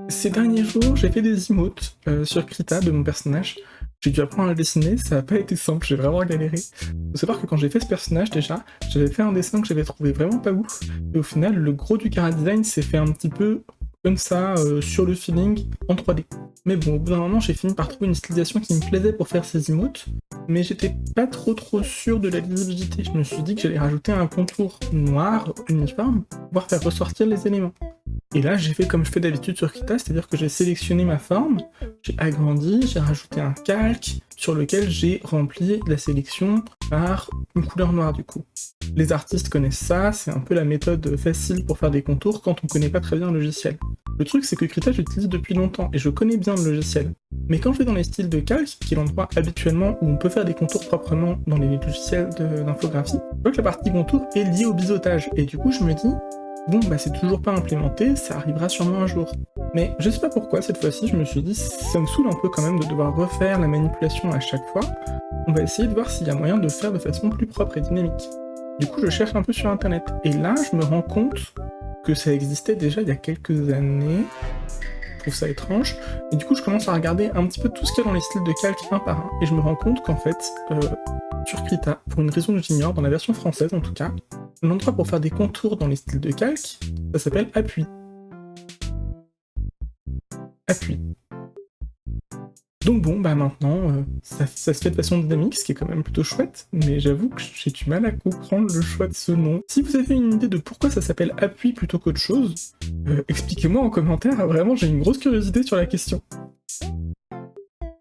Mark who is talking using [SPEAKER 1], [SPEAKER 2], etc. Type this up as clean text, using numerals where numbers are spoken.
[SPEAKER 1] Ces derniers jours, j'ai fait des emotes sur Krita de mon personnage. J'ai dû apprendre à le dessiner, ça n'a pas été simple, j'ai vraiment galéré. Faut savoir que quand j'ai fait ce personnage déjà, j'avais fait un dessin que j'avais trouvé vraiment pas ouf, et au final, le gros du chara-design s'est fait un petit peu comme ça, sur le feeling, en 3D. Mais bon, au bout d'un moment, j'ai fini par trouver une stylisation qui me plaisait pour faire ces emotes, mais j'étais pas trop sûr de la lisibilité. Je me suis dit que j'allais rajouter un contour noir, uniforme, pour pouvoir faire ressortir les éléments. Et là, j'ai fait comme je fais d'habitude sur Krita, c'est-à-dire que j'ai sélectionné ma forme, j'ai agrandi, j'ai rajouté un calque sur lequel j'ai rempli la sélection par une couleur noire du coup. Les artistes connaissent ça, c'est un peu la méthode facile pour faire des contours quand on connaît pas très bien le logiciel. Le truc c'est que Krita j'utilise depuis longtemps et je connais bien le logiciel. Mais quand je vais dans les styles de calque, qui est l'endroit habituellement où on peut faire des contours proprement dans les logiciels d'infographie, je vois que la partie contour est liée au biseautage et du coup je me dis bon, bah c'est toujours pas implémenté, ça arrivera sûrement un jour. Mais je sais pas pourquoi, cette fois-ci, je me suis dit, ça me saoule un peu quand même de devoir refaire la manipulation à chaque fois. On va essayer de voir s'il y a moyen de le faire de façon plus propre et dynamique. Du coup, je cherche un peu sur internet, et là, je me rends compte que ça existait déjà il y a quelques années. Je trouve ça étrange. Et du coup, je commence à regarder un petit peu tout ce qu'il y a dans les styles de calque un par un, et je me rends compte qu'en fait, sur Krita, pour une raison que j'ignore, dans la version française en tout cas, l'endroit pour faire des contours dans les styles de calque, ça s'appelle appui. Appui. Donc bon, bah maintenant, ça se fait de façon dynamique, ce qui est quand même plutôt chouette, mais j'avoue que j'ai du mal à comprendre le choix de ce nom. Si vous avez une idée de pourquoi ça s'appelle appui plutôt qu'autre chose, expliquez-moi en commentaire, vraiment j'ai une grosse curiosité sur la question.